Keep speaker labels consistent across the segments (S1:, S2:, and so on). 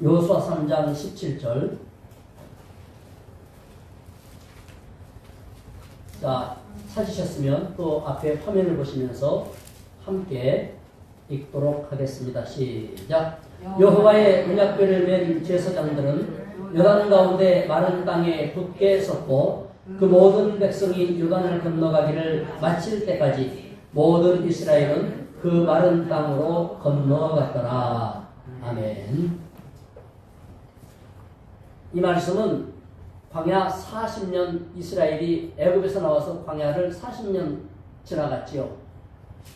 S1: 여호수아 3장 17절. 자, 찾으셨으면 또 앞에 화면을 보시면서 함께 읽도록 하겠습니다. 시작. 여호와의 언약궤를 맨 제사장들은 요단 가운데 마른 땅에 굳게 섰고 그 모든 백성이 요단을 건너가기를 마칠 때까지 모든 이스라엘은 그 마른 땅으로 건너갔더라. 아멘. 이 말씀은 광야 40년 이스라엘이 애굽에서 나와서 광야를 40년 지나갔지요.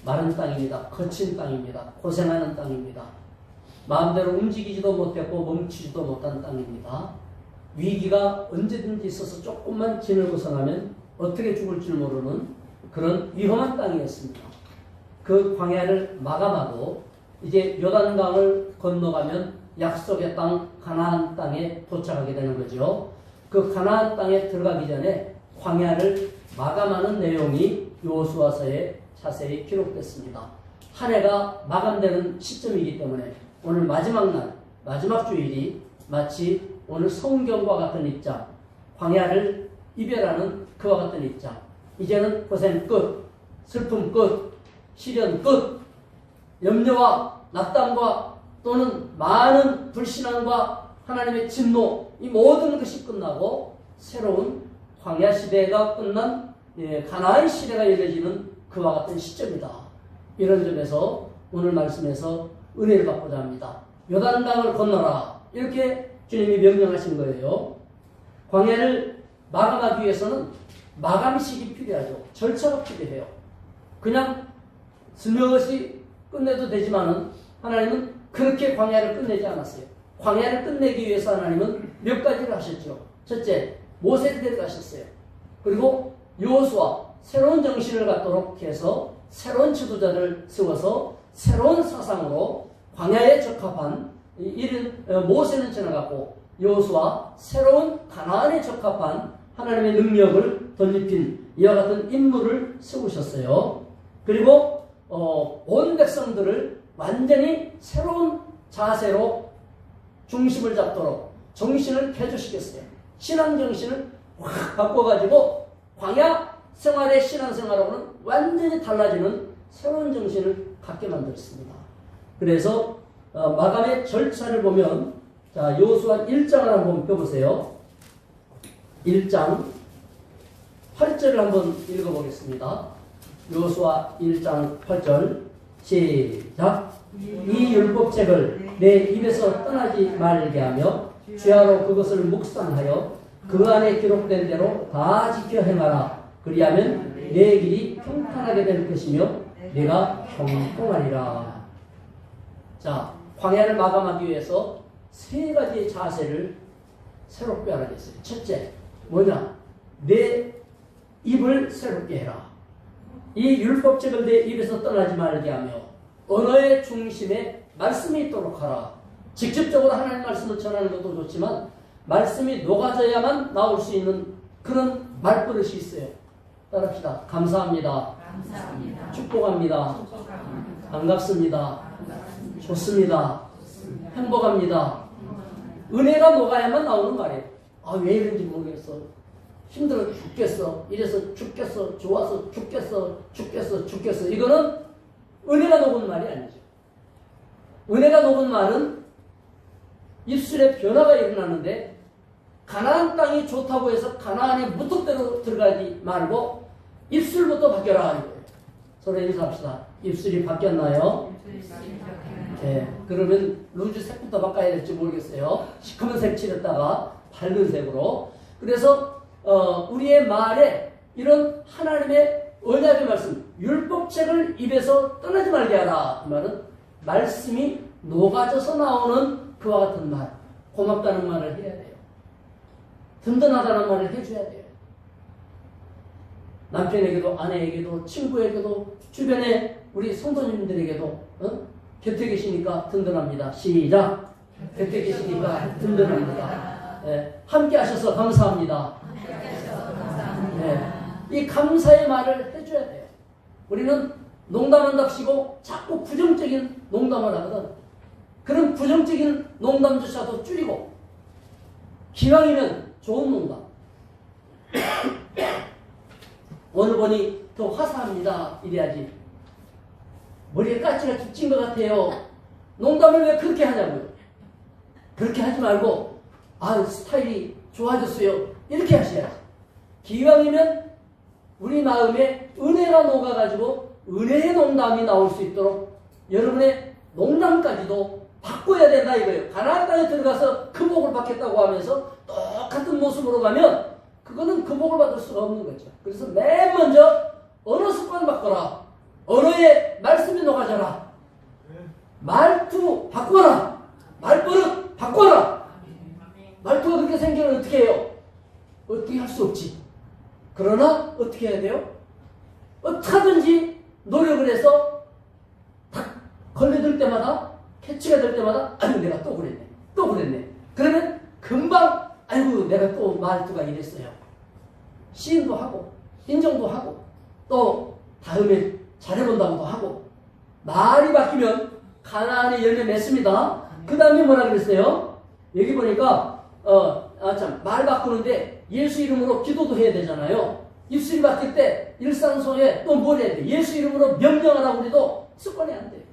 S1: 마른 땅입니다. 거친 땅입니다. 고생하는 땅입니다. 마음대로 움직이지도 못했고 멈추지도 못한 땅입니다. 위기가 언제든지 있어서 조금만 진을 벗어나면 어떻게 죽을 줄 모르는 그런 위험한 땅이었습니다. 그 광야를 마감하고 이제 요단강을 건너가면 약속의 땅 가나안 땅에 도착하게 되는 거죠. 그 가나안 땅에 들어가기 전에 광야를 마감하는 내용이 여호수아서에 자세히 기록됐습니다. 한 해가 마감되는 시점이기 때문에 오늘 마지막 날, 마지막 주일이 마치 오늘 성경과 같은 입장, 광야를 이별하는 그와 같은 입장. 이제는 고생 끝, 슬픔 끝, 시련 끝, 염려와 낙담과 또는 많은 불신앙과 하나님의 진노, 이 모든 것이 끝나고 새로운 광야 시대가 끝난 가나안 시대가 열려지는 그와 같은 시점이다. 이런 점에서 오늘 말씀에서 은혜를 받고자 합니다. 요단강을 건너라. 이렇게 주님이 명령하신 거예요. 광야를 마감하기 위해서는 마감식이 필요하죠. 절차가 필요해요. 그냥 스며시 끝내도 되지만은 하나님은 그렇게 광야를 끝내지 않았어요. 광야를 끝내기 위해서 하나님은 몇 가지를 하셨죠. 첫째, 모세를 데려가셨어요. 그리고 여호수아, 새로운 정신을 갖도록 해서 새로운 지도자를 세워서 새로운 사상으로 광야에 적합한 모세는 지나갔고 여호수아 새로운 가나안에 적합한 하나님의 능력을 덧입힌 이와 같은 인물을 세우셨어요. 그리고 온 백성들을 완전히 새로운 자세로 중심을 잡도록 정신을 개조시켰어요. 신앙 정신을 확 바꿔가지고 광야 생활의 신앙생활하고는 완전히 달라지는 새로운 정신을 갖게 만들었습니다. 그래서 마감의 절차를 보면 자 여호수아 1장을 한번 펴보세요. 1장 8절을 한번 읽어보겠습니다. 여호수아 1장 8절 시작. 이 율법책을 내 입에서 떠나지 말게 하며 주야로 그것을 묵상하여 그 안에 기록된 대로 다 지켜 행하라. 그리하면 내 길이 평탄하게 될 것이며 내가 형통하리라. 자, 광야를 마감하기 위해서 세 가지의 자세를 새롭게 하라겠어요. 첫째, 뭐냐? 내 입을 새롭게 해라. 이 율법책을 내 입에서 떠나지 말게 하며 언어의 중심에 말씀이 있도록 하라. 직접적으로 하나님 말씀을 전하는 것도 좋지만 말씀이 녹아져야만 나올 수 있는 그런 말버릇이 있어요. 따라합시다. 감사합니다.
S2: 감사합니다.
S1: 축복합니다. 반갑습니다. 좋습니다. 행복합니다. 은혜가 녹아야만 나오는 말이에요. 아, 왜 이런지 모르겠어. 힘들어 죽겠어. 이래서 죽겠어. 좋아서 죽겠어. 죽겠어. 이거는 은혜가 녹은 말이 아니죠. 은혜가 녹은 말은 입술에 변화가 일어나는데 가나안 땅이 좋다고 해서 가나안의 무턱대로 들어가지 말고 입술부터 바뀌어라 이거예요. 서로 인사합시다. 입술이 바뀌었나요? 네, 그러면 루즈 색부터 바꿔야 될지 모르겠어요. 시커먼 색 칠했다가 밝은 색으로. 그래서 우리의 말에 이런 하나님의 언약의 말씀, 율법책을 입에서 떠나지 말게 하라. 이 말은 말씀이 녹아져서 나오는 그와 같은 말, 고맙다는 말을 해야 돼요. 든든하다는 말을 해줘야 돼요. 남편에게도 아내에게도 친구에게도 주변에 우리 성도님들에게도 곁에 계시니까 든든합니다. 시작. 곁에 계시니까 든든합니다. 네, 함께 하셔서 감사합니다. 네, 이 감사의 말을 해줘야 돼요. 우리는 농담한답시고 자꾸 부정적인 농담을 하거든. 그런 부정적인 농담조차도 줄이고 기왕이면 좋은 농담. 오늘 보니 더 화사합니다. 이래야지. 머리에 까치가 찐 것 같아요. 농담을 왜 그렇게 하냐고요. 그렇게 하지 말고 스타일이 좋아졌어요. 이렇게 하셔야지. 기왕이면 우리 마음에 은혜가 녹아가지고 은혜의 농담이 나올 수 있도록 여러분의 농담까지도 바꿔야 된다 이거예요. 가나안 땅에 들어가서 그 복을 받겠다고 하면서 똑같은 모습으로 가면 그거는 그 복을 받을 수가 없는 거죠. 그래서 맨 먼저 언어 습관 바꿔라. 언어의 말씀이 녹아져라. 말투 바꿔라. 말버릇 바꿔라. 말투가 그렇게 생기면 어떻게 해요? 어떻게 할 수 없지. 그러나 어떻게 해야 돼요? 어떻게든지 노력을 해서 딱 걸려들 때마다 캐치가 될 때마다 아이고 내가 또 그랬네. 그러면 금방 아이고 내가 또 말투가 이랬어요. 시인도 하고 인정도 하고 또 다음에 잘해본다고도 하고 말이 바뀌면 가나안의 열매 맺습니다. 그 다음에 뭐라 그랬어요? 여기 보니까 말 바꾸는데 예수 이름으로 기도도 해야 되잖아요. 입술이 바뀔 때 일상 속에 또 뭘 해야 돼? 예수 이름으로 명령하라고 우리도 습관이 안 돼.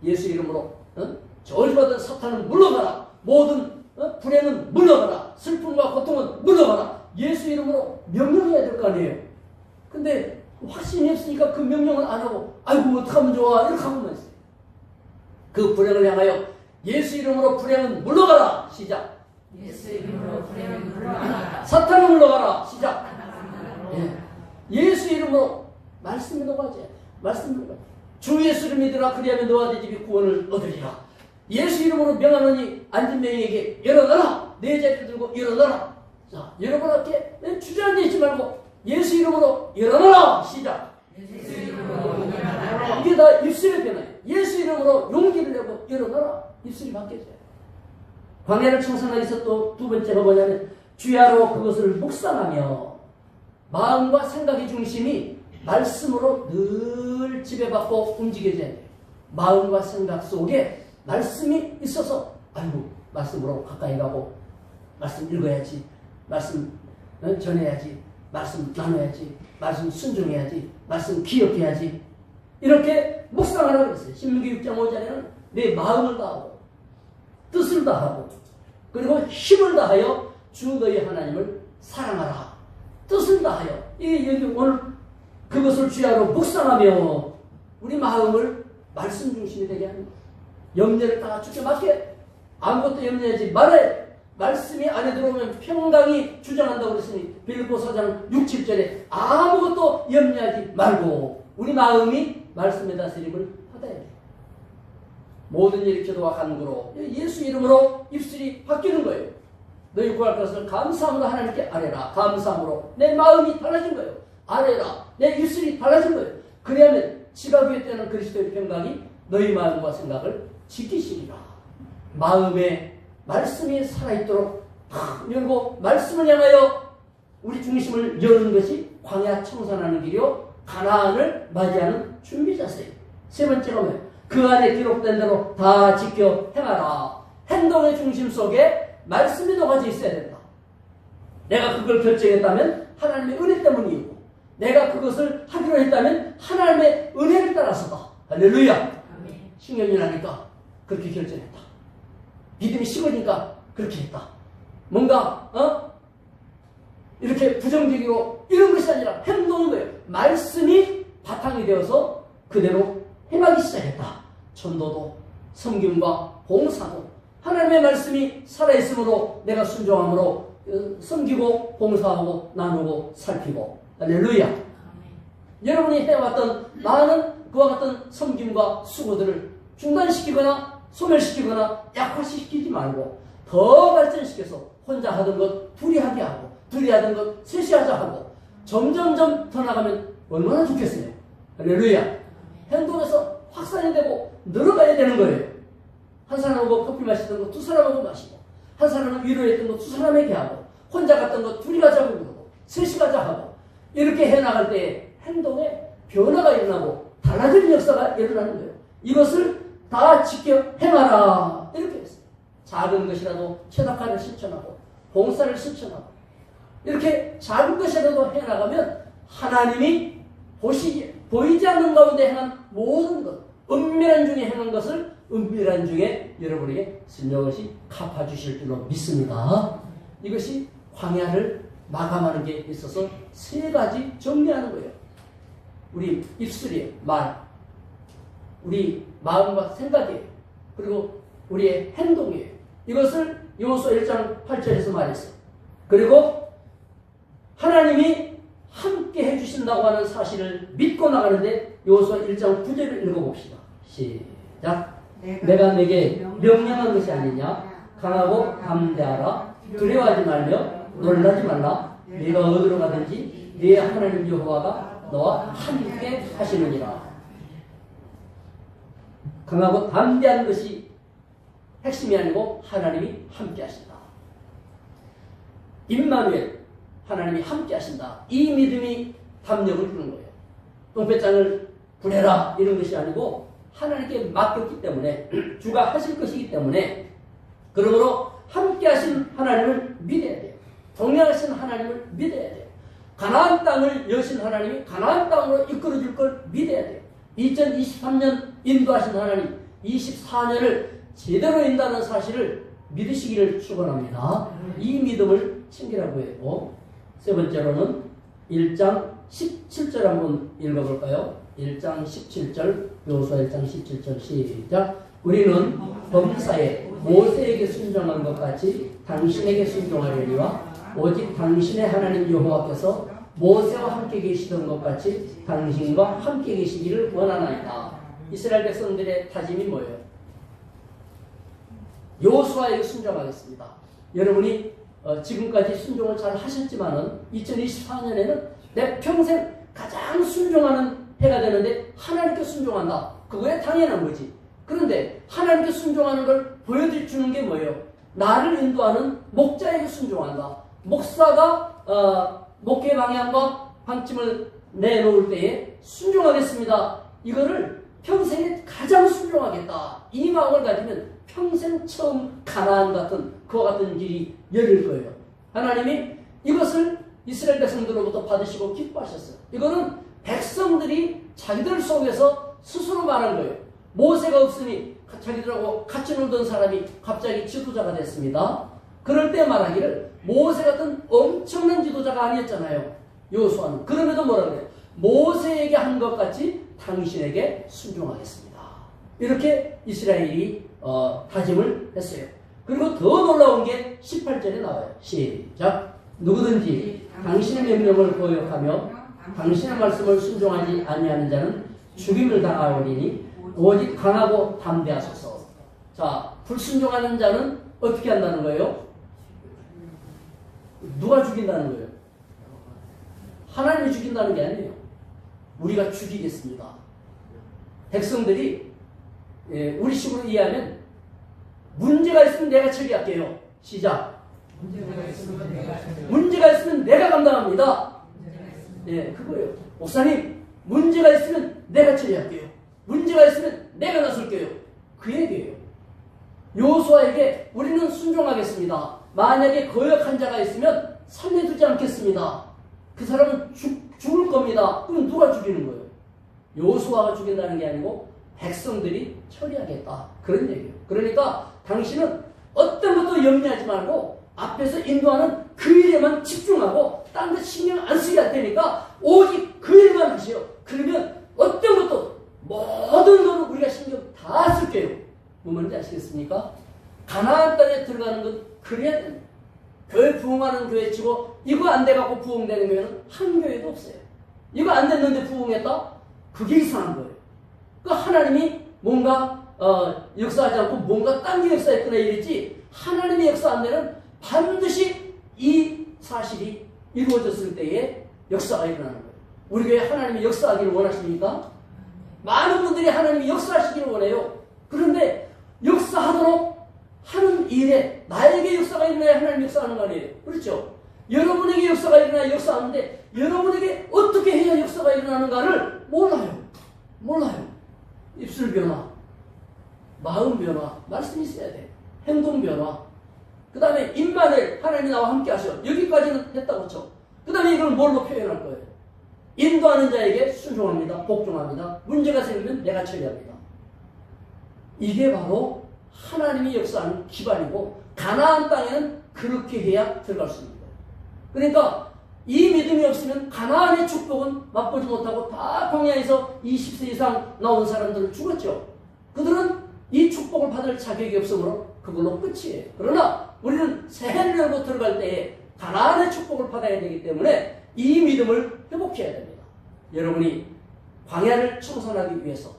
S1: 예수 이름으로 저주받은 사탄은 물러가라. 모든 불행은 물러가라. 슬픔과 고통은 물러가라. 예수 이름으로 명령해야 될 거 아니에요. 근데 확신이 없으니까 그 명령을 안 하고 아이고 어떡하면 좋아 이렇게 하고만 있어요. 그 불행을 향하여 예수 이름으로 불행은 물러가라. 시작.
S2: 예수 이름으로 불행은 물러가라.
S1: 사탄은 물러가라. 시작. 예수 이름으로 말씀이 녹아져야 돼. 말씀이 녹아져. 주 예수를 믿으라. 그리하면 너와 네 집이 구원을 얻으리라. 예수 이름으로 명하노니 앉은 명에게 일어나라. 내 자리를 들고 일어나라. 자, 여러분께 주저앉아있지 말고 예수 이름으로 일어나라. 시작.
S2: 예수 이름으로 일어나라.
S1: 이게 다 입술의 변화예요. 예수 이름으로 용기를 내고 일어나라. 입술이 바뀌어져요. 광야를 청산하기 위해서 또 두 번째가 뭐냐면 주야로 그것을 묵상하며 마음과 생각의 중심이 말씀으로 늘 지배받고 움직여져야 돼요. 마음과 생각 속에 말씀이 있어서 아이고 말씀으로 가까이 가고 말씀 읽어야지. 말씀 전해야지. 말씀 나눠야지. 말씀 순종해야지. 말씀 기억해야지. 이렇게 묵상하라고 그랬어요. 신명기 6장 5절에는 내 마음을 다하고 뜻을 다하고 그리고 힘을 다하여 주 너희 하나님을 사랑하라. 뜻을 다하여 여기 오늘 그것을 주야로 묵상하며 우리 마음을 말씀 중심이 되게 하는 거예요. 염려를 다 주께 맡게 아무것도 염려하지 말아야 말씀이 안에 들어오면 평강이 주장한다고 그랬으니 빌립보 4장 6, 7절에 아무것도 염려하지 말고 우리 마음이 말씀의 다스림을 받아야 돼요. 모든 일 기도와 간구로 예수 이름으로 입술이 바뀌는 거예요. 너희 구할 것을 감사함으로 하나님께 아뢰라. 감사함으로 내 마음이 달라진 거예요. 아뢰라. 내 입술이 달라진 거예요. 그래야면 지각 위에 뜨는 그리스도의 평강이 너희 마음과 생각을 지키시리라. 마음에 말씀이 살아있도록 탁 열고 말씀을 향하여 우리 중심을 여는 것이 광야 청산하는 길이요 가나안을 맞이하는 준비 자세예요. 세 번째가 뭐예요? 그 안에 기록된 대로 다 지켜 행하라. 행동의 중심 속에 말씀이 녹아져 있어야 된다. 내가 그걸 결정했다면 하나님의 은혜 때문이고 내가 그것을 하기로 했다면 하나님의 은혜를 따라서다. 할렐루야. 신경이 나니까 그렇게 결정했다. 믿음이 식으니까 그렇게 했다. 뭔가 이렇게 부정적이고 이런 것이 아니라 행동인 거예요. 말씀이 바탕이 되어서 그대로 행하기 시작했다. 전도도 섬김과 봉사도 하나님의 말씀이 살아있으므로 내가 순종함으로 섬기고 봉사하고 나누고 살피고 할렐루야. 여러분이 해왔던 많은 그와 같은 섬김과 수고들을 중단시키거나 소멸시키거나 약화시키지 말고 더 발전시켜서 혼자 하던 것 둘이 하게 하고 둘이 하던 것 셋이 하자 하고 점점점 더 나가면 얼마나 좋겠어요. 할렐루야. 행동에서 확산이 되고 늘어가야 되는 거예요. 한 사람하고 커피 마시던 거 두 사람하고 마시고 한 사람은 위로했던 거 두 사람에게 하고 혼자 갔던 거 둘이 가자고 그러고 셋이 가자 하고 이렇게 해나갈 때 행동에 변화가 일어나고 달라지는 역사가 일어나는 거예요. 이것을 다 지켜 행하라. 이렇게 했어요. 작은 것이라도 최덕화를 실천하고 봉사를 실천하고 이렇게 작은 것이라도 해나가면 하나님이 보이지 않는 가운데 행한 모든 것, 은밀한 중에 행한 것을 은밀한 중에 여러분에게 슬며시 갚아주실 줄로 믿습니다. 이것이 광야를 마감하는 게 있어서 세 가지 정리하는 거예요. 우리 입술이에요. 말. 우리 마음과 생각이에요. 그리고 우리의 행동이에요. 이것을 여호수아 1장 8절에서 말했어요. 그리고 하나님이 함께 해주신다고 하는 사실을 믿고 나가는데 여호수아 1장 9절을 읽어봅시다. 시작. 내가 내게 명령한 것이 아니냐. 강하고 담대하라. 두려워하지 말며 놀라지 말라. 네가 어디로 가든지 네 하나님 여호와가 너와 함께 하시느니라. 강하고 담대한 것이 핵심이 아니고 하나님이 함께 하신다. 임마누엘, 하나님이 함께 하신다. 이 믿음이 담력을 주는 거예요. 똥배짱을 부내라 이런 것이 아니고 하나님께 맡겼기 때문에 주가 하실 것이기 때문에 그러므로 함께 하신 하나님을 믿어야 돼요. 동행하신 하나님을 믿어야 돼요. 가나안 땅을 여신 하나님이 가나안 땅으로 이끌어줄 걸 믿어야 돼요. 2023년 인도하신 하나님 24년을 제대로 인도하는 사실을 믿으시기를 축원합니다. 이 믿음을 챙기라고 했고 세 번째로는 1장 17절 한번 읽어볼까요? 1장 17절 여호수아 1장 17절 시작. 우리는 범사에 모세에게 순종한 것 같이 당신에게 순종하려니와 오직 당신의 하나님 여호와께서 모세와 함께 계시던 것 같이 당신과 함께 계시기를 원하나이다. 이스라엘 백성들의 다짐이 뭐예요? 여호수아에게 순종하겠습니다. 여러분이 지금까지 순종을 잘 하셨지만은 2024년에는 내 평생 가장 순종하는 해가 되는데 하나님께 순종한다. 그거야 당연한 거지. 그런데 하나님께 순종하는 걸 보여주는 게 뭐예요? 나를 인도하는 목자에게 순종한다. 목사가 목회 방향과 방침을 내놓을 때에 순종하겠습니다. 이거를 평생에 가장 순종하겠다. 이 마음을 가지면 평생 처음 가나안 같은 그와 같은 길이 열릴 거예요. 하나님이 이것을 이스라엘 백성들로부터 받으시고 기뻐하셨어요. 이거는 백성들이 자기들 속에서 스스로 말한 거예요. 모세가 없으니 자기들하고 같이 놀던 사람이 갑자기 지도자가 됐습니다. 그럴 때 말하기를 모세 같은 엄청난 지도자가 아니었잖아요. 여호수아는. 그럼에도 뭐라 그래요? 모세에게 한 것 같이 당신에게 순종하겠습니다. 이렇게 이스라엘이 다짐을 했어요. 그리고 더 놀라운 게 18절에 나와요. 시작. 누구든지 당신의 명령을 거역하며 당신의 말씀을 순종하지 아니하는 자는 죽임을 당하오리니 오직 강하고 담대하소서. 자, 불순종하는 자는 어떻게 한다는 거예요? 누가 죽인다는 거예요? 하나님이 죽인다는 게 아니에요. 우리가 죽이겠습니다. 백성들이 우리 식으로 이해하면 문제가 있으면 내가 처리할게요. 시작. 문제가 있으면 내가 감당합니다. 예, 그거예요. 목사님, 문제가 있으면 내가 처리할게요. 문제가 있으면 내가 나설게요. 그 얘기예요. 여호수아에게 우리는 순종하겠습니다. 만약에 거역한 자가 있으면 살려두지 않겠습니다. 그 사람은 죽을 겁니다. 그럼 누가 죽이는 거예요? 여호수아가 죽인다는 게 아니고 백성들이 처리하겠다. 그런 얘기예요. 그러니까 당신은 어떤 것도 염려하지 말고 앞에서 인도하는 그 일에만 집중하고 딴 것 신경 안 쓰게 할 테니까 오직 그 일만 하세요. 그러면 어떤 것도 모든 거는 우리가 신경 다 쓸게요. 뭐 뭔지 아시겠습니까? 가나안 땅에 들어가는 건 그래야 됩니다. 교회 부흥하는 교회 치고 이거 안 돼갖고 부흥되는 교회는 한 교회도 없어요. 이거 안 됐는데 부흥했다? 그게 이상한 거예요. 그 하나님이 뭔가 역사하지 않고 뭔가 딴 게 역사했구나 이랬지 하나님의 역사 안 되는 반드시 이 사실이 이루어졌을 때에 역사가 일어나는 거예요. 우리 교회 하나님이 역사하기를 원하십니까? 많은 분들이 하나님이 역사하시기를 원해요. 그런데 역사하도록 하는 일에 나에게 역사가 일어나야 하나님 역사하는 거 아니에요. 그렇죠? 여러분에게 역사가 일어나야 역사하는데 여러분에게 어떻게 해야 역사가 일어나는가를 몰라요. 입술 변화. 마음 변화, 말씀이 있어야 돼. 행동 변화. 그 다음에 임마누엘, 하나님이 나와 함께 하셔. 여기까지는 했다고 쳐. 그 다음에 이걸 뭘로 표현할 거예요? 인도하는 자에게 순종합니다. 복종합니다. 문제가 생기면 내가 처리합니다. 이게 바로 하나님이 역사하는 기반이고 가나안 땅에는 그렇게 해야 들어갈 수 있는 거예요. 그러니까 이 믿음이 없으면 가나안의 축복은 맛보지 못하고 다 광야에서 20세 이상 나온 사람들은 죽었죠. 그들은 이 축복을 받을 자격이 없으므로 그걸로 끝이에요. 그러나 우리는 새해를 열고 들어갈 때에 가나안의 축복을 받아야 되기 때문에 이 믿음을 회복해야 됩니다. 여러분이 광야를 청산하기 위해서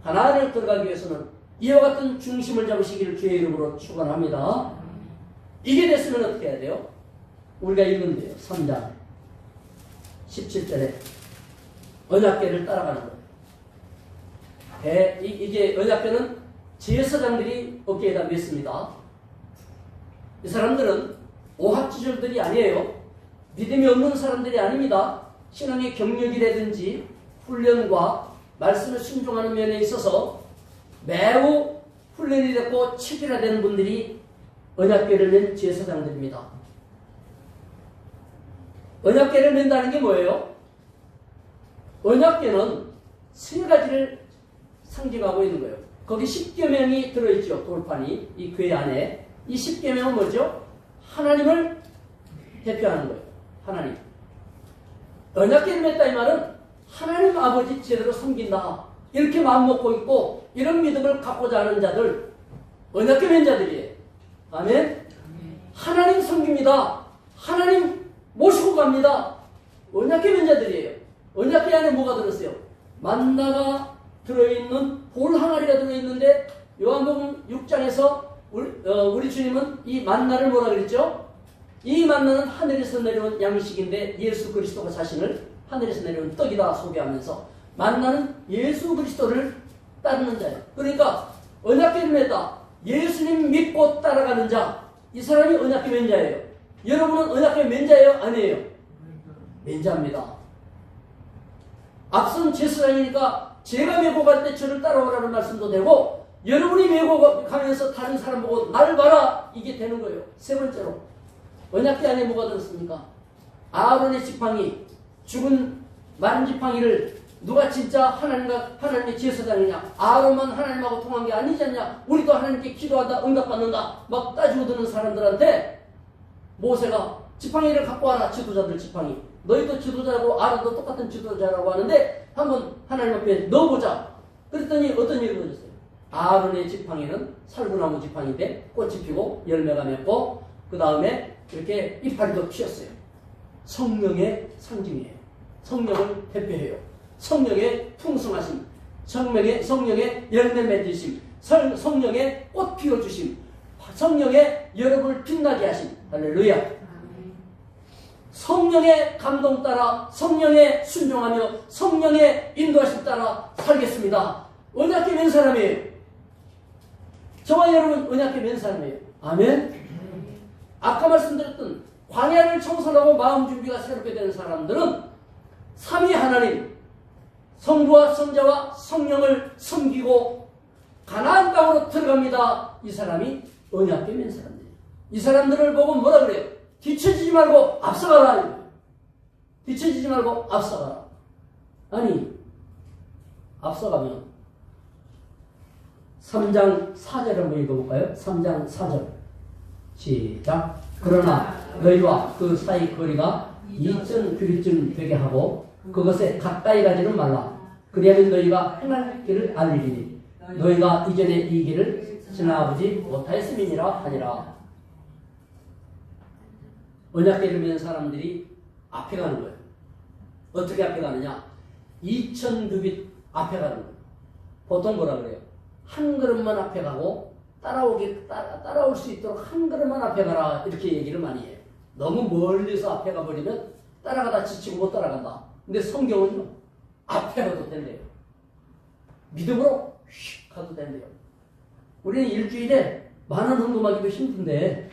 S1: 가나안을 들어가기 위해서는 이와 같은 중심을 잡으시기를 주의 이름으로 축원합니다. 이게 됐으면 어떻게 해야 돼요? 우리가 읽으면 돼요. 3장 17절에 언약궤를 따라가는 거예요. 이게 언약궤는 제사장들이 어깨에다 맸습니다. 이 사람들은 오합지졸들이 아니에요. 믿음이 없는 사람들이 아닙니다. 신앙의 경력이라든지 훈련과 말씀을 순종하는 면에 있어서 매우 훈련이 됐고 체계화된 분들이 언약궤를 맨 제사장들입니다. 언약궤를 맨다는 게 뭐예요? 언약궤는 세 가지를 상징하고 있는 거예요. 거기 10계명이 들어있죠. 돌판이 이 궤 안에. 이 10계명은 뭐죠? 하나님을 대표하는 거예요. 하나님. 언약궤를 맺다 이 말은 하나님 아버지 제대로 섬긴다. 이렇게 마음먹고 있고 이런 믿음을 갖고자 하는 자들 언약궤 맨 자들이에요. 아멘. 하나님 섬깁니다. 하나님 모시고 갑니다. 언약궤 맨 자들이에요. 언약궤 안에 뭐가 들었어요? 만나가 들어있는 볼 항아리가 들어있는데 요한복음 6장에서 우리 주님은 이 만나를 뭐라 그랬죠? 이 만나는 하늘에서 내려온 양식인데 예수 그리스도가 자신을 하늘에서 내려온 떡이다 소개하면서 만나는 예수 그리스도를 따르는 자예요. 그러니까 언약궤를 맺다. 예수님 믿고 따라가는 자. 이 사람이 언약궤 맺은 자예요. 여러분은 언약궤 맺은 자예요? 아니에요? 맺은 자입니다. 앞선 제사장이니까 제가 메고 갈 때 저를 따라오라는 말씀도 되고 여러분이 메고 가면서 다른 사람 보고 날 봐라 이게 되는 거예요. 세 번째로 언약궤 안에 뭐가 들었습니까? 아론의 지팡이 죽은 마른 지팡이를 누가 진짜 하나님의 제사장이냐? 아론만 하나님하고 통한 게 아니지 않냐? 우리도 하나님께 기도하다 응답받는다 막 따지고 드는 사람들한테 모세가 지팡이를 갖고 와라. 지도자들 지팡이. 너희도 지도자고 아론도 똑같은 지도자라고 하는데 한번 하나님 앞에 넣어보자. 그랬더니 어떤 일이 벌어졌어요? 아론의 지팡이는 살구나무 지팡이인데 꽃이 피고 열매가 맺고 그 다음에 이렇게 이파리도 피었어요. 성령의 상징이에요. 성령을 대표해요. 성령의 풍성하심, 성령의 열매 맺으심, 성령의 꽃 피워주심, 성령의 여러분을 빛나게 하심. 할렐루야. 성령의 감동 따라 성령의 순종하며 성령의 인도하심 따라 살겠습니다. 언약궤 맨 사람이에요. 저와 여러분 언약궤 맨 사람이에요. 아멘. 아까 말씀드렸던 광야를 청산하고 마음 준비가 새롭게 되는 사람들은 삼위 하나님 성부와 성자와 성령을 섬기고 가나안 땅으로 들어갑니다. 이 사람이 언약궤 맨 사람들이에요. 이 사람들을 보고 뭐라 그래요? 뒤처지지 말고 앞서가라. 뒤처지지 말고 앞서가라. 아니 앞서가면 3장 4절 한번 읽어볼까요? 3장 4절 시작. 그러나 너희와 그 사이 거리가 2,000규빗쯤 되게 하고 그것에 가까이 가지는 말라. 그리하면 너희가 행할 길을 알리리니 너희가 이전에 이 길을 지나가보지 못하였음이니라 하니라. 언약궤를 맺은 사람들이 앞에 가는 거예요. 어떻게 앞에 가느냐? 2,000규빗 앞에 가는 거예요. 보통 뭐라 그래요? 한 걸음만 앞에 가고 따라올 수 있도록 한 걸음만 앞에 가라 이렇게 얘기를 많이 해요. 너무 멀리서 앞에 가버리면 따라가다 지치고 못 따라간다. 근데 성경은요 앞에 가도 된대요. 믿음으로 휙 가도 된대요. 우리는 일주일에 10,000원 헌금하기도 힘든데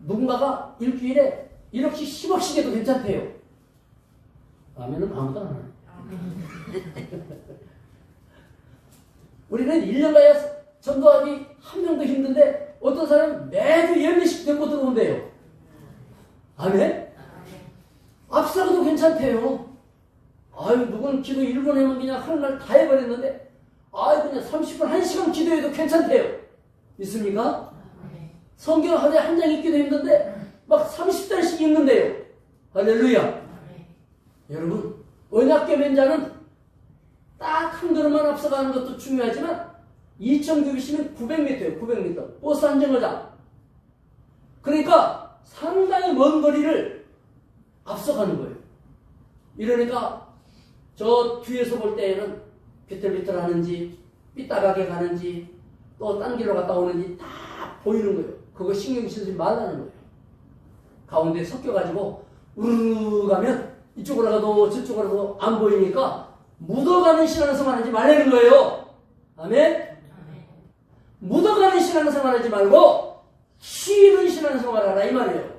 S1: 누군가가 일주일에 1억씩 10억씩 해도 괜찮대요. 아멘은 아무도 안 해요. 우리는 1년 가야 전도하기 한 명도 힘든데 어떤 사람은 매주 예배식 데리고 들어온대요. 아멘? 앞서가도 괜찮대요. 아유, 누군 기도 1분 하면 그냥 하는 날 다 해버렸는데, 아유, 그냥 30분, 1시간 기도해도 괜찮대요. 있습니까? 성경 하루에 한 장 읽기도 힘든데, 막 30단씩 읽는데요. 할렐루야. 여러분, 언약궤 자는 딱 한 걸음만 앞서가는 것도 중요하지만, 2,900이면 900m예요, 900m. 버스 한 정거장. 그러니까 상당히 먼 거리를 앞서가는 거예요. 이러니까 저 뒤에서 볼 때에는 비틀비틀 하는지 삐딱하게 가는지 또 딴 길로 갔다 오는지 다 보이는 거예요. 그거 신경 쓰지 말라는 거예요. 가운데 섞여가지고 우르르 가면 이쪽으로 가도 저쪽으로 가도 안 보이니까 묻어가는 신앙생활 하지 말라는 거예요. 아멘? 묻어가는 신앙생활 하지 말고 쉬는 신앙생활 하라 이 말이에요.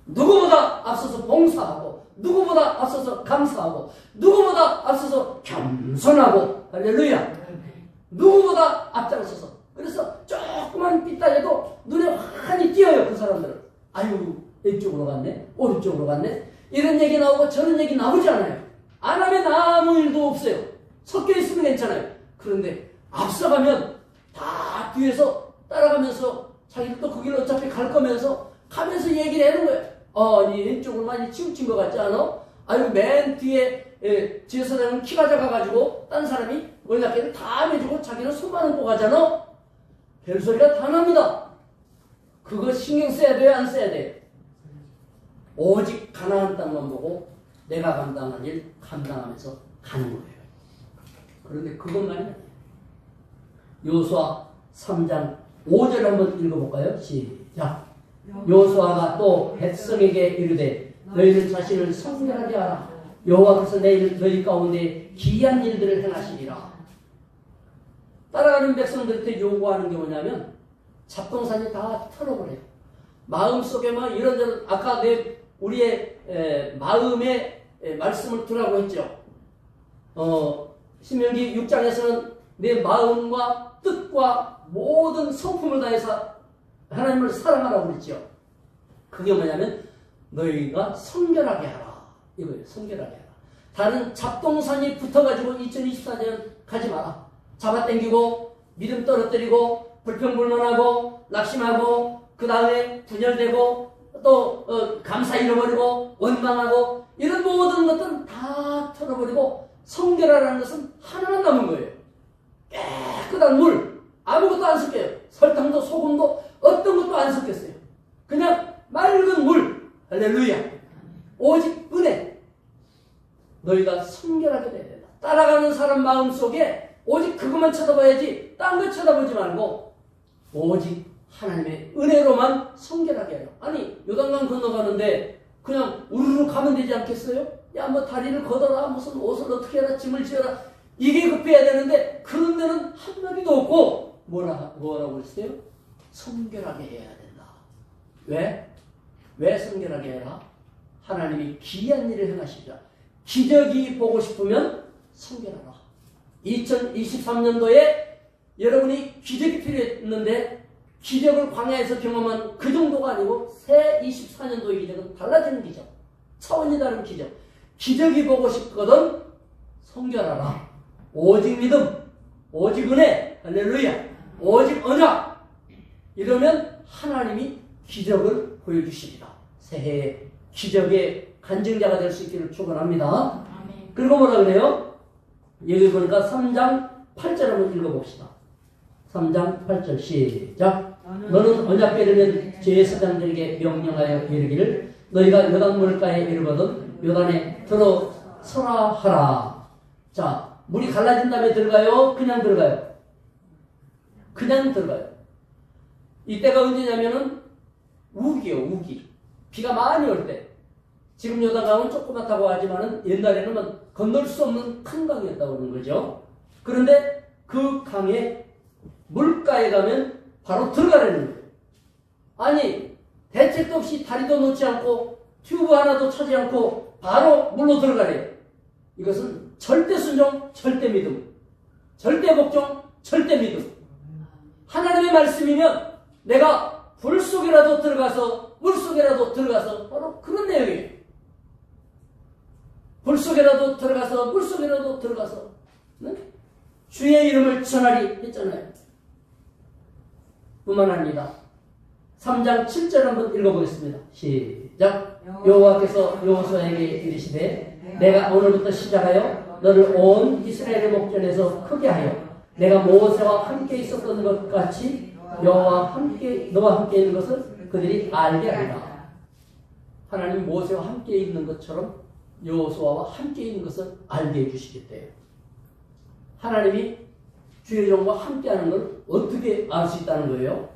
S1: 누구보다 앞서서 봉사하고 누구보다 앞서서 감사하고 누구보다 앞서서 겸손하고 할렐루야. 누구보다 앞장서서 그래서 조그만 삐딱해도 눈에 환히 띄어요. 그 사람들은. 아유 왼쪽으로 갔네 오른쪽으로 갔네 이런 얘기 나오고 저런 얘기 나오지 않아요. 안 하면 아무 일도 없어요. 섞여 있으면 괜찮아요. 그런데 앞서가면 다 뒤에서 따라가면서 자기도 그 길로 어차피 갈 거면서 가면서 얘기를 하는 거예요. 니 왼쪽으로 많이 치우친 것 같지 않아? 아유 맨 뒤에 지혜사장은 키가 작아가지고 딴 사람이 원약계를 다 매주고 자기는 손만 얹고 가잖아? 별소리가 다 납니다. 그거 신경 써야 돼요? 안 써야 돼요? 오직 가나안 땅만 보고 내가 감당한 일 감당하면서 가는 거예요. 그런데 그것만이 아니에요. 여호수아 3장 5절 한번 읽어볼까요? 시작. 여호수아가 또 백성에게 이르되 너희는 자신을 성결하게 하라. 여호와께서 내일 너희 가운데 기이한 일들을 행하시리라. 따라가는 백성들한테 요구하는 게 뭐냐면 잡동사니 다 털어버려요. 마음속에 막 이런저런 아까 우리의 마음의 말씀을 두라고 했죠. 신명기 6장에서는 내 마음과 뜻과 모든 성품을 다해서 하나님을 사랑하라고 그랬죠. 그게 뭐냐면 너희가 성결하게 하라. 이거예요. 성결하게 하라. 다른 잡동사니 붙어가지고 2024년 가지 마라. 잡아당기고 믿음 떨어뜨리고 불평불만하고 낙심하고 그 다음에 분열되고 또 감사 잃어버리고 원망하고 이런 모든 것들은 다 털어버리고 성결하라는 것은 하나만 남은 거예요. 깨끗한 물 아무것도 안 섞여요. 설탕도 소금도 어떤 것도 안 섞였어요. 그냥 맑은 물 할렐루야. 오직 은혜. 너희가 성결하게 돼야 된다. 따라가는 사람 마음속에 오직 그것만 쳐다봐야지 딴 거 쳐다보지 말고 오직 하나님의 은혜로만 성결하게 해요. 아니 요단강 건너가는데 그냥 우르르 가면 되지 않겠어요? 야 뭐 다리를 걷어라 무슨 옷을 어떻게 해라 짐을 지어라 이게 급해야 되는데 그런 데는 한마디도 없고 뭐라고 했어요? 성결하게 해야 된다. 왜? 왜 성결하게 해라? 하나님이 기이한 일을 행하시리라. 기적이 보고 싶으면 성결하라. 2023년도에 여러분이 기적이 필요했는데 기적을 광야에서 경험한 그 정도가 아니고 새 24년도의 기적은 달라지는 기적. 차원이 다른 기적. 기적이 보고 싶거든 성결하라. 오직 믿음, 오직 은혜, 할렐루야. 오직 언약. 이러면 하나님이 기적을 보여주십니다. 새해에 기적의 간증자가 될 수 있기를 축원합니다. 그리고 뭐라 그래요? 여기 보니까 3장 8절 한번 읽어봅시다. 3장 8절 시작. 너는 언약궤를 제사장들에게 명령하여 이르기를 너희가 요단 물가에 이르거든 요단에 들어서라 하라. 자, 물이 갈라진 다음에 들어가요? 그냥 들어가요? 그냥 들어가요. 이때가 언제냐면은 우기요, 우기. 비가 많이 올 때. 지금 요단강은 조그맣다고 하지만은 옛날에는 건널 수 없는 큰 강이었다고 하는 거죠. 그런데 그 강에 물가에 가면 바로 들어가라는 거예요. 아니 대책도 없이 다리도 놓지 않고 튜브 하나도 차지 않고 바로 물로 들어가래요. 이것은 절대 순종, 절대 믿음. 절대 복종, 절대 믿음. 하나님의 말씀이면 내가 불 속이라도 들어가서 물 속이라도 들어가서 바로 그런 내용이에요. 불 속이라도 들어가서 물 속이라도 들어가서 네? 주의 이름을 전하리 했잖아요. 뿐만 아니라 3장 7절 한번 읽어보겠습니다. 시작. 여호와께서 여호수아에게 이르시되 내가 오늘부터 시작하여 너를 온 이스라엘의 목전에서 크게 하여 내가 모세와 함께 있었던 것 같이 너와 함께 있는 것을 그들이 알게 하리라. 하나님 모세와 함께 있는 것처럼 여호수아와 함께 있는 것을 알게 해주시겠대요. 하나님이 주의 종과 함께하는 걸 어떻게 알 수 있다는 거예요?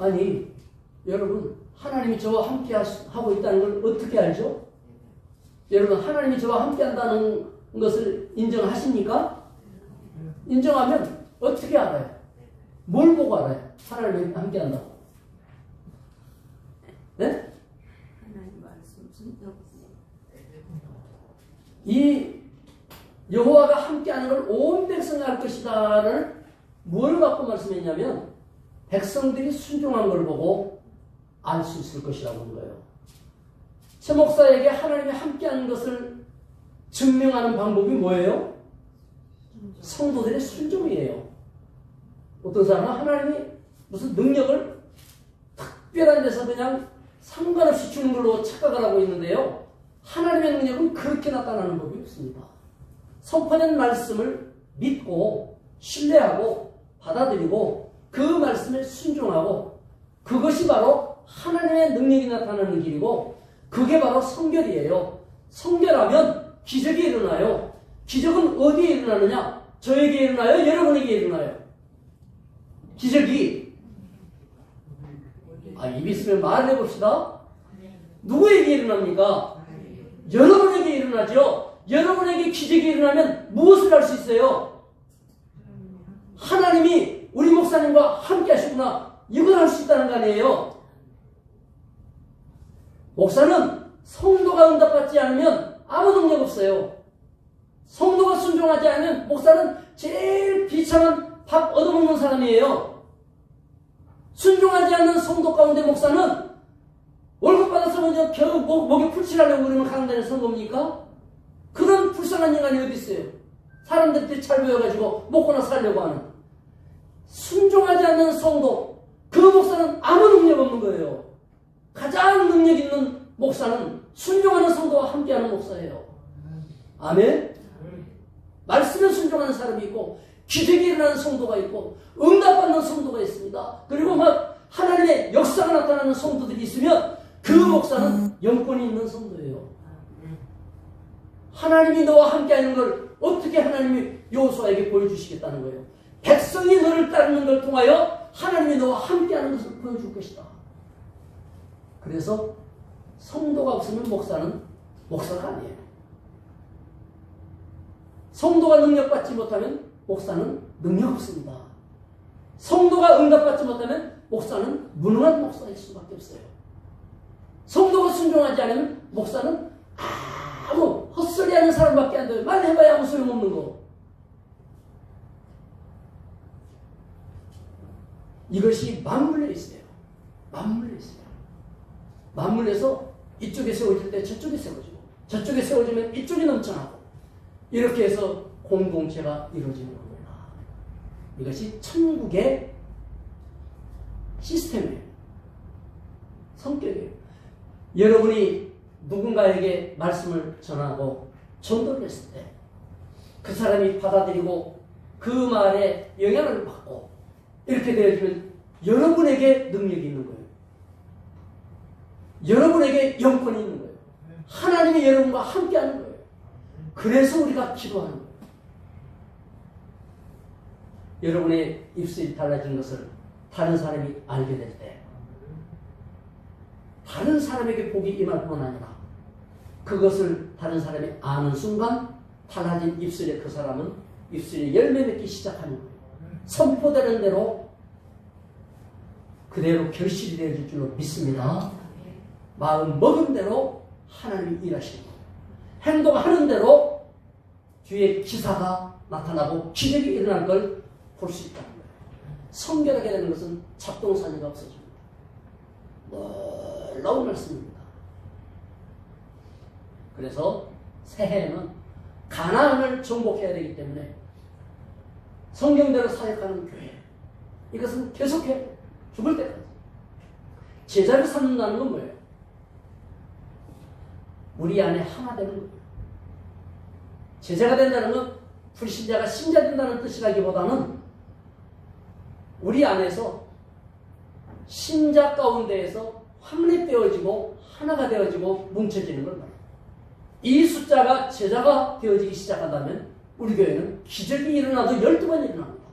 S1: 아니 여러분, 하나님이 저와 함께 하고 있다는 걸 어떻게 알죠? 여러분, 하나님이 저와 함께 한다는 것을 인정하십니까? 인정하면 어떻게 알아요? 뭘 보고 알아요? 하나님이 함께 한다고. 네?
S2: 하나님 말씀 순종.
S1: 이 여호와가 함께하는 걸 온 백성이 알 것이다를 뭘 갖고 말씀했냐면 백성들이 순종한 걸 보고 알 수 있을 것이라고 하는 거예요. 최 목사에게 하나님이 함께하는 것을 증명하는 방법이 뭐예요? 성도들의 순종이에요. 어떤 사람은 하나님이 무슨 능력을 특별한 데서 그냥 상관없이 주는 걸로 착각을 하고 있는데요. 하나님의 능력은 그렇게 나타나는 법이 없습니다. 선포된 말씀을 믿고 신뢰하고 받아들이고 그 말씀에 순종하고 그것이 바로 하나님의 능력이 나타나는 길이고 그게 바로 성결이에요. 성결하면 기적이 일어나요. 기적은 어디에 일어나느냐? 저에게 일어나요? 여러분에게 일어나요? 기적이 입 있으면 말을 해봅시다. 누구에게 일어납니까? 여러분에게 일어나죠. 여러분에게 기적이 일어나면 무엇을 할 수 있어요? 하나님이 우리 목사님과 함께 하시구나. 이걸 할 수 있다는 거 아니에요. 목사는 성도가 응답받지 않으면 아무 능력 없어요. 성도가 순종하지 않으면 목사는 제일 비참한 밥 얻어먹는 사람이에요. 순종하지 않는 성도 가운데 목사는 월급 받아서 먼저 겨우 목에 풀칠하려고 그러면 강단에 선 겁니까? 그런 불쌍한 인간이 어디 있어요? 사람들끼리 잘 보여가지고 먹고나 살려고 하는. 순종하지 않는 성도, 그 목사는 아무 능력 없는 거예요. 가장 능력 있는 목사는 순종하는 성도와 함께하는 목사예요. 아멘? 말씀에 순종하는 사람이 있고 기적이 일어나는 성도가 있고 응답받는 성도가 있습니다. 그리고 막 하나님의 역사가 나타나는 성도들이 있으면 그 목사는 영권이 있는 성도예요. 하나님이 너와 함께하는 걸 어떻게 하나님이 여호수아에게 보여주시겠다는 거예요. 백성이 너를 따르는 걸 통하여 하나님이 너와 함께하는 것을 보여줄 것이다. 그래서 성도가 없으면 목사는 목사가 아니에요. 성도가 능력받지 못하면 목사는 능력 없습니다. 성도가 응답받지 못하면 목사는 무능한 목사일 수밖에 없어요. 성도가 순종하지 않으면 목사는 아무 헛소리하는 사람밖에 안 돼요. 말해봐야 아무 소용없는 거. 이것이 맞물려 있어요. 맞물려 있어요. 맞물려서 이쪽에 세워질 때 저쪽에 세워지고 저쪽에 세워지면 이쪽이 넘쳐나고 이렇게 해서 공동체가 이루어지는 겁니다. 이것이 천국의 시스템이에요. 성격이에요. 여러분이 누군가에게 말씀을 전하고 전도를 했을 때 그 사람이 받아들이고 그 말에 영향을 받고 이렇게 되어지면 여러분에게 능력이 있는 거예요. 여러분에게 영권이 있는 거예요. 하나님이 여러분과 함께하는 거예요. 그래서 우리가 기도하는 거예요. 여러분의 입술이 달라진 것을 다른 사람이 알게 될 때 다른 사람에게 복이 임할 뿐 아니라 그것을 다른 사람이 아는 순간 달라진 입술의 그 사람은 입술이 열매 맺기 시작하는 거예요. 선포되는 대로 그대로 결실이 되어질 줄로 믿습니다. 마음 먹은 대로 하나님이 일하시는 거예요. 행동하는 대로 뒤에 기사가 나타나고 기적이 일어날 걸 볼 수 있다는 거예요. 성결하게 되는 것은 잡동사니가 없어집니다. 놀라운 말씀입니다. 그래서 새해에는 가나안을 정복해야 되기 때문에 성경대로 사역하는 교회, 이것은 계속해야 돼요. 죽을 때까지. 제자를 삼는다는 건 뭐예요? 우리 안에 하나 되는 거예요. 제자가 된다는 건 불신자가 신자 된다는 뜻이라기보다는 우리 안에서 신자 가운데에서 확립되어지고 하나가 되어지고 뭉쳐지는 걸 말해요. 이 숫자가 제자가 되어지기 시작한다면 우리 교회는 기적이 일어나도 12번 일어납니다.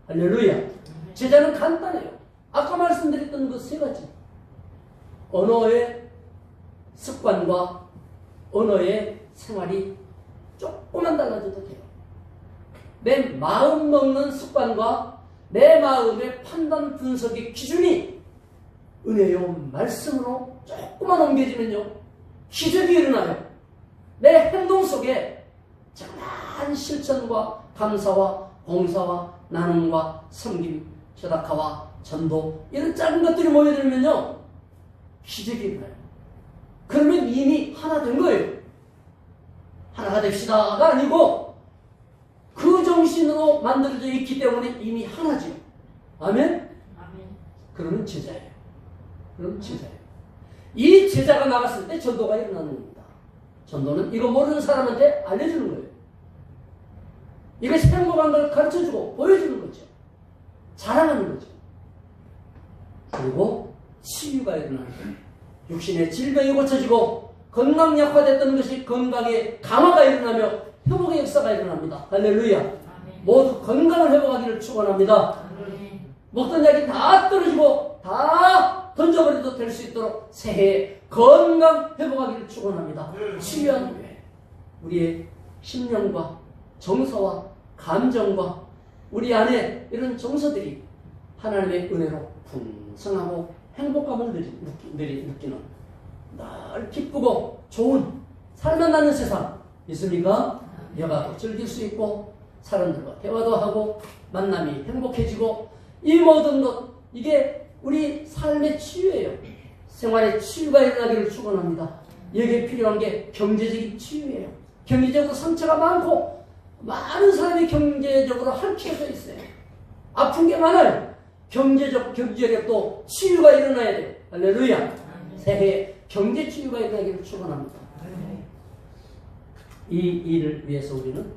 S1: 할렐루야. 제자는 간단해요. 아까 말씀드렸던 그 세 가지. 언어의 습관과 언어의 생활이 조금만 달라져도 돼요. 내 마음 먹는 습관과 내 마음의 판단 분석의 기준이 은혜요 말씀으로 조금만 옮겨지면요 기적이 일어나요. 내 행동 속에 정말 실천과 감사와 봉사와 나눔과 섬김, 제다카와 전도 이런 작은 것들이 모여들면요 기적이 일어나요. 그러면 이미 하나 된 거예요. 하나가 됩시다가 아니고 그 정신으로 만들어져 있기 때문에 이미 하나지요. 아멘? 그러면 제자예요. 그럼 제자예요. 이 제자가 나갔을 때 전도가 일어나는 겁니다. 전도는 이거 모르는 사람한테 알려주는 거예요. 이것이 행복한 걸 가르쳐주고 보여주는 거죠. 자랑하는 거죠. 그리고 치유가 일어나는 거예요. 육신의 질병이 고쳐지고 건강 약화됐던 것이 건강의 강화가 일어나며 회복의 역사가 일어납니다. 할렐루야. 아멘. 모두 건강을 회복하기를 축원합니다. 먹던 약이 다 떨어지고 다 던져버려도 될 수 있도록 새해에 건강 회복하기를 축원합니다. 치유한 후에 우리의 심령과 정서와 감정과 우리 안에 이런 정서들이 하나님의 은혜로 풍성하고 행복감을 느끼는 늘 기쁘고 좋은 살만 나는 세상 있습니까? 여가도 즐길 수 있고 사람들과 대화도 하고 만남이 행복해지고 이 모든 것 이게 우리 삶의 치유예요. 생활의 치유가 일어나기를 축원합니다. 여기에 필요한 게 경제적인 치유예요. 경제적으로 상처가 많고 많은 사람이 경제적으로 할퀴어져 있어요. 아픈 게 많아요. 경제력도 치유가 일어나야 돼요. 할렐루야. 새해에 경제 치유가 일어나기를 축원합니다. 이 일을 위해서 우리는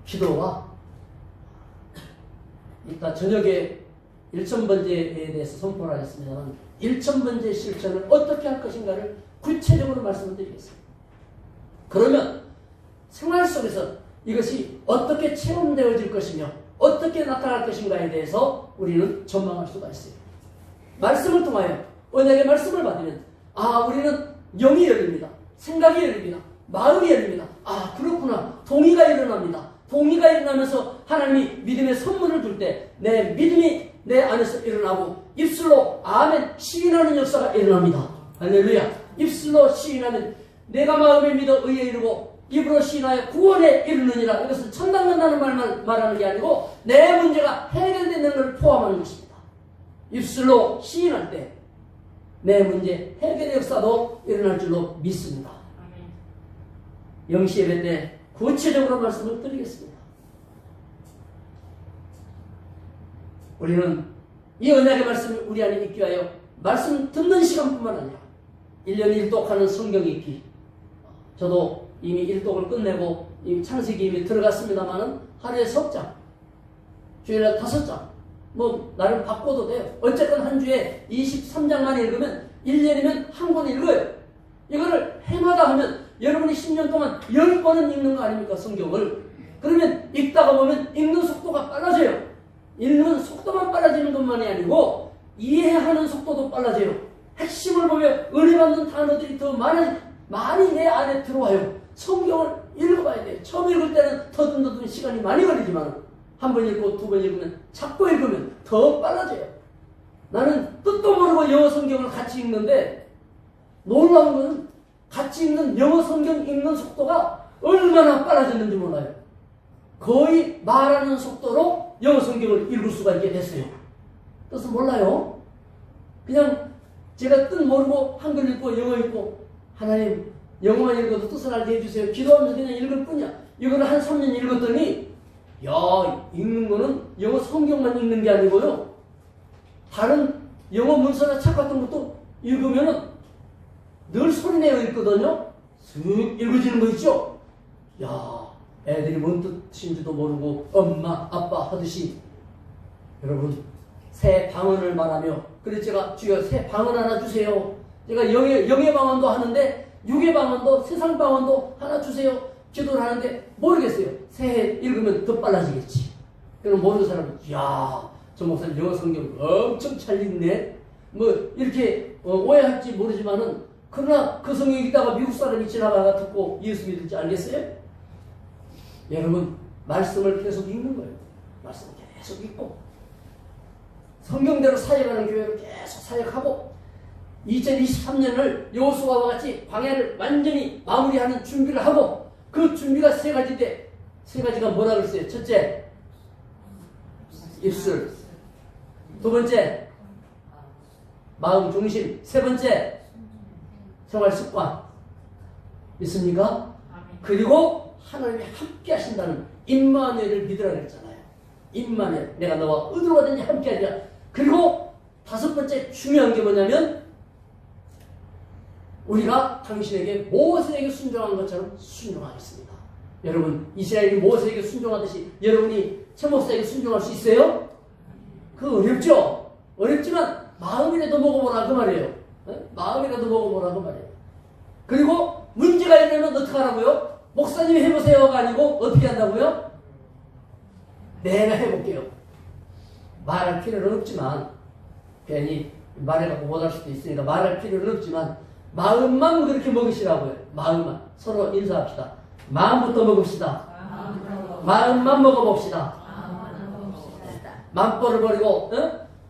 S1: 기도와 이따 저녁에 1000번제에 대해서 선포를 하겠습니다만 1000번제 실천을 어떻게 할 것인가를 구체적으로 말씀을 드리겠습니다. 그러면 생활 속에서 이것이 어떻게 체험되어질 것이며 어떻게 나타날 것인가에 대해서 우리는 전망할 수가 있어요. 말씀을 통하여 언약의 말씀을 받으면 우리는 영이 열립니다. 생각이 열립니다. 마음이 열립니다. 그렇구나. 동의가 일어납니다. 동의가 일어나면서 하나님이 믿음의 선물을 줄 때 내 믿음이 내 안에서 일어나고 입술로 아멘 시인하는 역사가 일어납니다. 할렐루야. 입술로 시인하면 내가 마음에 믿어 의에 이르고 입으로 시인하여 구원에 이르느니라. 이것은 천당 간다는 말만 말하는 게 아니고 내 문제가 해결되는 것을 포함하는 것입니다. 입술로 시인할 때 내 문제 해결의 역사도 일어날 줄로 믿습니다. 영시 예배 때 구체적으로 말씀을 드리겠습니다. 우리는 이 언약의 말씀이 우리 안에 있기 위하여 말씀 듣는 시간뿐만 아니라 1년 1독하는 성경 읽기. 저도 이미 1독을 끝내고 이미 창세기 이미 들어갔습니다만은 하루에 석 장, 주일에 5장, 나름 바꿔도 돼요. 어쨌든 한 주에 23장만 읽으면 1년이면 한 권 읽어요. 이거를 해마다 하면 여러분이 10년 동안 10번은 읽는 거 아닙니까? 성경을. 그러면 읽다가 보면 읽는 속도가 빨라져요. 읽는 속도만 빨라지는 것만이 아니고 이해하는 속도도 빨라져요. 핵심을 보면 은혜 받는 단어들이 더 많이 내 안에 들어와요. 성경을 읽어봐야 돼요. 처음 읽을 때는 더듬더듬 시간이 많이 걸리지만 한 번 읽고 2번 읽으면 자꾸 읽으면 더 빨라져요. 나는 뜻도 모르고 영어 성경을 같이 읽는데 놀라운 것은 같이 읽는 영어 성경 읽는 속도가 얼마나 빨라졌는지 몰라요. 거의 말하는 속도로 영어 성경을 읽을 수가 있게 됐어요? 뜻은 몰라요. 그냥 제가 뜻 모르고 한글 읽고 영어 읽고 하나님 영어만 읽어도 뜻을 알게 해주세요. 기도하면서 그냥 읽을 뿐이야. 이거를 한 3년 읽었더니 야, 읽는 거는 영어 성경만 읽는 게 아니고요. 다른 영어 문서나 책 같은 것도 읽으면은 늘 소리내어 읽거든요. 슥 읽어지는 거 있죠? 야, 애들이 뭔 뜻인지도 모르고 엄마, 아빠 하듯이 여러분 새 방언을 말하며 그래서 제가 주여 새 방언 하나 주세요. 제가 영의 방언도 하는데 육의 방언도 세상 방언도 하나 주세요. 기도를 하는데 모르겠어요. 새해 읽으면 더 빨라지겠지. 그럼 모르는 사람은 야, 저 목사님 영어 성경 엄청 잘 읽네. 뭐 이렇게 오해할지 모르지만은 그러나 그 성경 읽다가 미국 사람이 지나가다가 듣고 예수 믿을지 알겠어요? 여러분 말씀을 계속 읽는 거예요. 말씀을 계속 읽고 성경대로 사역하는 교회를 계속 사역하고 2023년을 여호수아와 같이 광야를 완전히 마무리하는 준비를 하고 그 준비가 세 가지인데 세 가지가 뭐라 그랬어요? 첫째, 입술. 두 번째, 마음 중심. 세 번째, 생활 습관. 있습니까? 그리고 하나님이 함께 하신다는 임마누엘을 믿으라 그랬잖아요. 임마누엘. 내가 너와 어디로 가든지 함께 하리라. 그리고 다섯 번째 중요한 게 뭐냐면 우리가 당신에게 모세에게 순종한 것처럼 순종하겠습니다. 여러분 이스라엘이 모세에게 순종하듯이 여러분이 참 목사에게 순종할 수 있어요? 그거 어렵죠? 어렵지만 마음이라도 먹어보라 그 말이에요. 마음이라도 먹어보라 그 말이에요. 그리고 문제가 일어나면 어떻게 하라고요? 목사님이 해보세요가 아니고 어떻게 한다고요? 내가 해볼게요. 말할 필요는 없지만 괜히 말해갖고 못할 수도 있으니까 말할 필요는 없지만 마음만 그렇게 먹으시라고요. 마음만. 서로 인사합시다. 마음부터 먹읍시다. 마음만 먹어봅시다. 마음벌을 버리고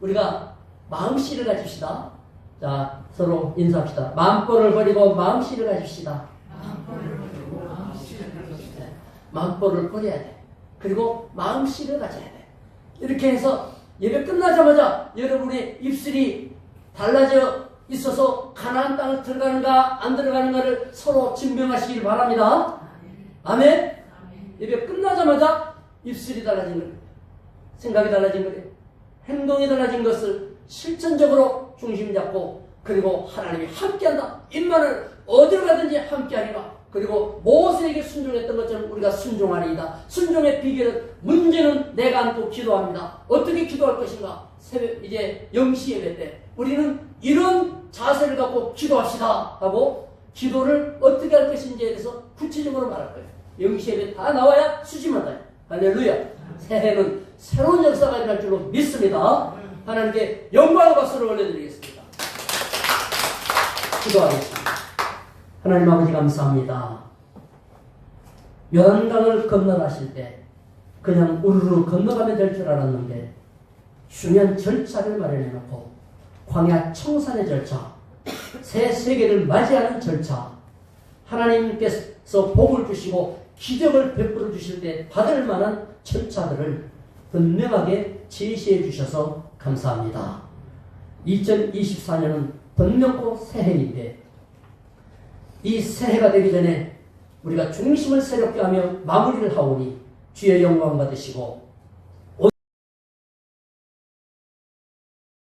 S1: 우리가 마음씨를 가집시다. 자, 서로 인사합시다. 마음벌을 버리고 마음씨를 가집시다. 마음벌을 버려야 돼. 그리고 마음씨를 가져야 돼. 이렇게 해서 예배 끝나자마자 여러분의 입술이 달라져 있어서 가나안 땅을 들어가는가 안 들어가는가를 서로 증명하시길 바랍니다. 아멘. 예배 끝나자마자 입술이 달라진 거예요. 생각이 달라진 거예요. 행동이 달라진 것을 실천적으로 중심 잡고 그리고 하나님이 함께한다. 임마를 어디로 가든지 함께하리라. 그리고 모세에게 순종했던 것처럼 우리가 순종하리이다. 순종의 비결은 문제는 내가 안고 기도합니다. 어떻게 기도할 것인가? 새벽 이제 0시 예배 때 우리는 이런 자세를 갖고 기도합시다 하고 기도를 어떻게 할 것인지에 대해서 구체적으로 말할 거예요. 0시 예배 다 나와야 수지마다. 할렐루야. 새해는 새로운 역사가 일어날 줄로 믿습니다. 하나님께 영광의 박수를 올려드리겠습니다. 기도하겠습니다. 하나님 아버지 감사합니다. 요단강을 건너가실 때 그냥 우르르 건너가면 될 줄 알았는데 중요한 절차를 마련해놓고 광야 청산의 절차, 새 세계를 맞이하는 절차, 하나님께서 복을 주시고 기적을 베풀어 주실 때 받을 만한 절차들을 분명하게 제시해 주셔서 감사합니다. 2024년은 번명고 새해인데 이 새해가 되기 전에 우리가 중심을 새롭게 하며 마무리를 하오니 주의 영광 받으시고